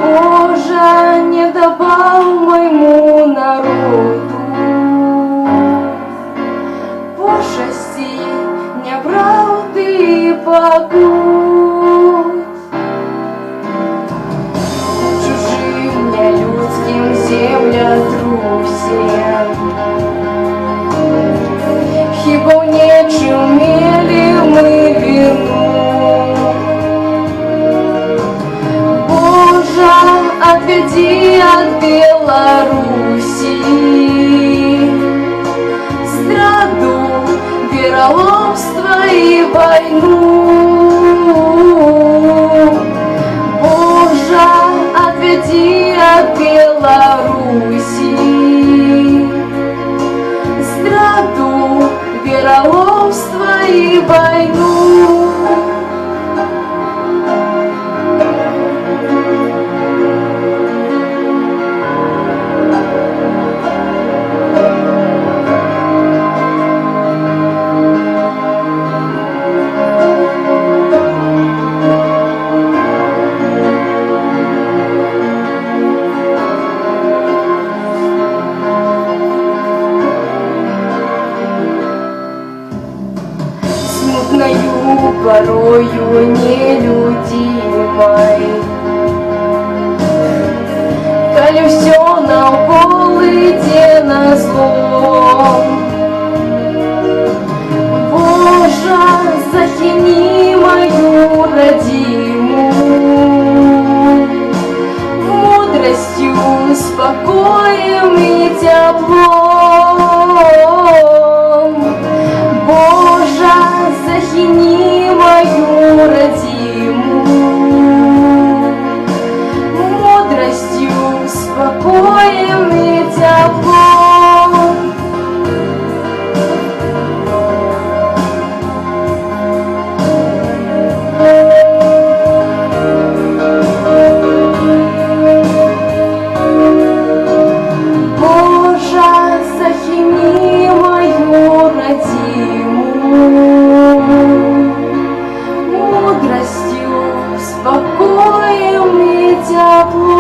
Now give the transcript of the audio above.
Боже, не добавь моему народу пошести, неправды и погуб. Чужим нелюдским землетрусием хіба в нечем мели мы вину. Боже, отведи от Беларуси страду, вероломство и войну. Боже, отведи от Беларуси страду, вероломство и войну. Смутною порою нелюдимой, коли все наоколо иде назло. Боже, захини мою родиму мудростью, спокоем и теплом. Боже, захини мою родиму мудростью, спокоем и теплом. Боже, захини мою родиму мудростью, спокоем и теплом.